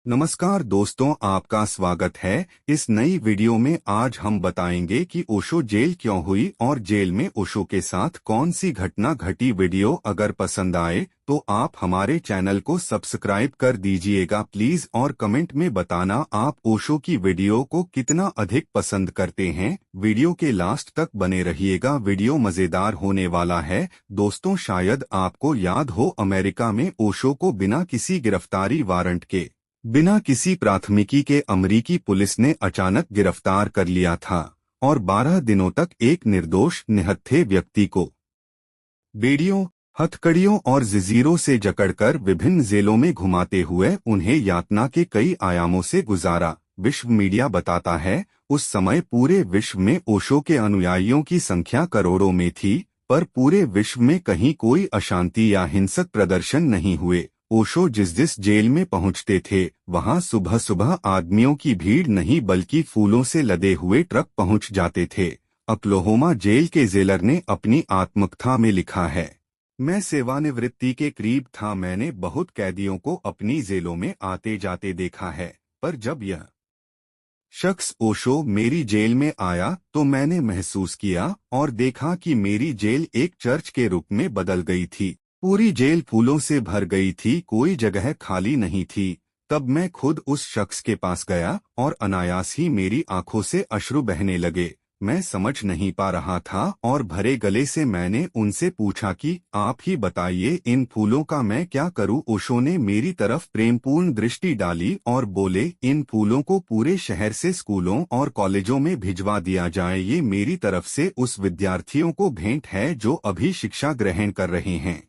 नमस्कार दोस्तों, आपका स्वागत है। इस नई वीडियो में आज हम बताएंगे कि ओशो जेल क्यों हुई और जेल में ओशो के साथ कौन सी घटना घटी। वीडियो अगर पसंद आए तो आप हमारे चैनल को सब्सक्राइब कर दीजिएगा प्लीज, और कमेंट में बताना आप ओशो की वीडियो को कितना अधिक पसंद करते हैं। वीडियो के लास्ट तक बने रहिएगा, वीडियो मजेदार होने वाला है। दोस्तों, शायद आपको याद हो, अमेरिका में ओशो को बिना किसी गिरफ्तारी वारंट के, बिना किसी प्राथमिकी के अमरीकी पुलिस ने अचानक गिरफ्तार कर लिया था और 12 दिनों तक एक निर्दोष निहत्थे व्यक्ति को बेड़ियों, हथकड़ियों और जंजीरों से जकड़कर विभिन्न जेलों में घुमाते हुए उन्हें यातना के कई आयामों से गुजारा। विश्व मीडिया बताता है, उस समय पूरे विश्व में ओशो के अनुयायियों की संख्या करोड़ों में थी, पर पूरे विश्व में कहीं कोई अशांति या हिंसक प्रदर्शन नहीं हुए। ओशो जिस जेल में पहुंचते थे, वहां सुबह सुबह आदमियों की भीड़ नहीं बल्कि फूलों से लदे हुए ट्रक पहुंच जाते थे। ओक्लाहोमा जेल के जेलर ने अपनी आत्मकथा में लिखा है, मैं सेवानिवृत्ति के करीब था। मैंने बहुत कैदियों को अपनी जेलों में आते जाते देखा है, पर जब यह शख्स ओशो मेरी जेल में आया तो मैंने महसूस किया और देखा कि मेरी जेल एक चर्च के रूप में बदल गई थी। पूरी जेल फूलों से भर गई थी, कोई जगह खाली नहीं थी। तब मैं खुद उस शख्स के पास गया और अनायास ही मेरी आंखों से अश्रु बहने लगे। मैं समझ नहीं पा रहा था और भरे गले से मैंने उनसे पूछा कि आप ही बताइए, इन फूलों का मैं क्या करूं। ओशो ने मेरी तरफ प्रेमपूर्ण दृष्टि डाली और बोले, इन फूलों को पूरे शहर से स्कूलों और कॉलेजों में भिजवा दिया जाए। ये मेरी तरफ से उस विद्यार्थियों को भेंट है जो अभी शिक्षा ग्रहण कर रहे हैं।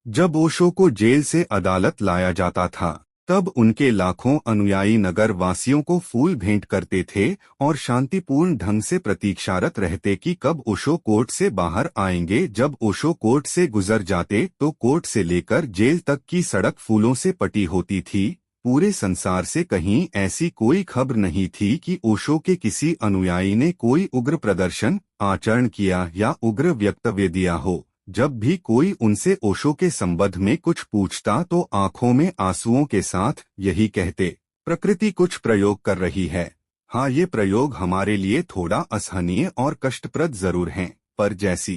जब ओशो को जेल से अदालत लाया जाता था, तब उनके लाखों अनुयायी नगर वासियों को फूल भेंट करते थे और शांतिपूर्ण ढंग से प्रतीक्षारत रहते कि कब ओशो कोर्ट से बाहर आएंगे। जब ओशो कोर्ट से गुजर जाते तो कोर्ट से लेकर जेल तक की सड़क फूलों से पटी होती थी। पूरे संसार से कहीं ऐसी कोई खबर नहीं थी कि ओशो के किसी अनुयायी ने कोई उग्र प्रदर्शन, आचरण किया या उग्र वक्तव्य दिया हो। जब भी कोई उनसे ओशो के संबंध में कुछ पूछता तो आंखों में आंसुओं के साथ यही कहते, प्रकृति कुछ प्रयोग कर रही है। हाँ, ये प्रयोग हमारे लिए थोड़ा असहनीय और कष्टप्रद जरूर हैं, पर जैसी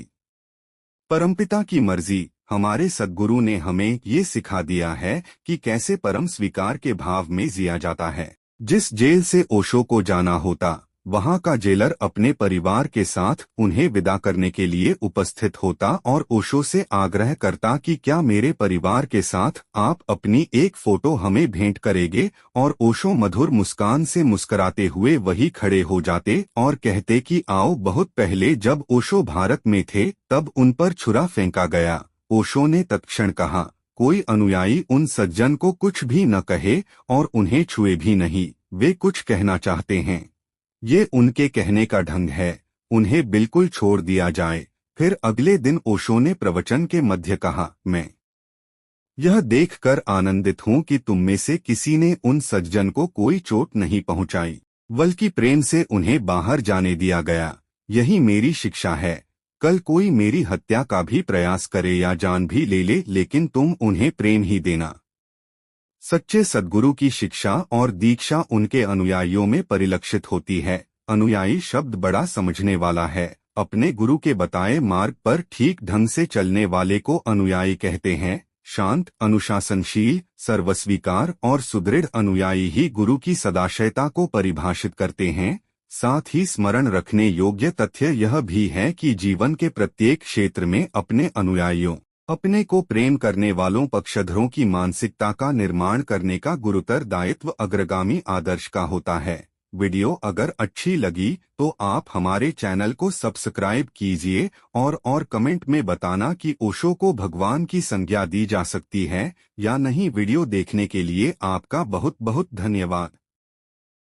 परमपिता की मर्जी। हमारे सद्गुरु ने हमें ये सिखा दिया है कि कैसे परम स्वीकार के भाव में जिया जाता है। जिस जेल से ओशो को जाना होता, वहां का जेलर अपने परिवार के साथ उन्हें विदा करने के लिए उपस्थित होता और ओशो से आग्रह करता कि क्या मेरे परिवार के साथ आप अपनी एक फोटो हमें भेंट करेंगे। और ओशो मधुर मुस्कान से मुस्कुराते हुए वही खड़े हो जाते और कहते कि आओ। बहुत पहले जब ओशो भारत में थे, तब उन पर छुरा फेंका गया। ओशो ने तत्क्षण कहा, कोई अनुयायी उन सज्जन को कुछ भी न कहे और उन्हें छुए भी नहीं। वे कुछ कहना चाहते हैं, ये उनके कहने का ढंग है, उन्हें बिल्कुल छोड़ दिया जाए। फिर अगले दिन ओशो ने प्रवचन के मध्य कहा, मैं यह देखकर आनंदित हूं कि तुम में से किसी ने उन सज्जन को कोई चोट नहीं पहुंचाई, बल्कि प्रेम से उन्हें बाहर जाने दिया गया। यही मेरी शिक्षा है। कल कोई मेरी हत्या का भी प्रयास करे या जान भी ले ले, लेकिन तुम उन्हें प्रेम ही देना। सच्चे सद्गुरु की शिक्षा और दीक्षा उनके अनुयायियों में परिलक्षित होती है। अनुयायी शब्द बड़ा समझने वाला है। अपने गुरु के बताए मार्ग पर ठीक ढंग से चलने वाले को अनुयायी कहते हैं। शांत, अनुशासनशील, सर्वस्वीकार और सुदृढ़ अनुयायी ही गुरु की सदाशयता को परिभाषित करते हैं। साथ ही स्मरण रखने योग्य तथ्य यह भी है कि जीवन के प्रत्येक क्षेत्र में अपने अनुयायियों, अपने को प्रेम करने वालों पक्षधरों की मानसिकता का निर्माण करने का गुरुतर दायित्व अग्रगामी आदर्श का होता है। वीडियो अगर अच्छी लगी तो आप हमारे चैनल को सब्सक्राइब कीजिए और कमेंट में बताना कि ओशो को भगवान की संज्ञा दी जा सकती है या नहीं। वीडियो देखने के लिए आपका बहुत बहुत धन्यवाद।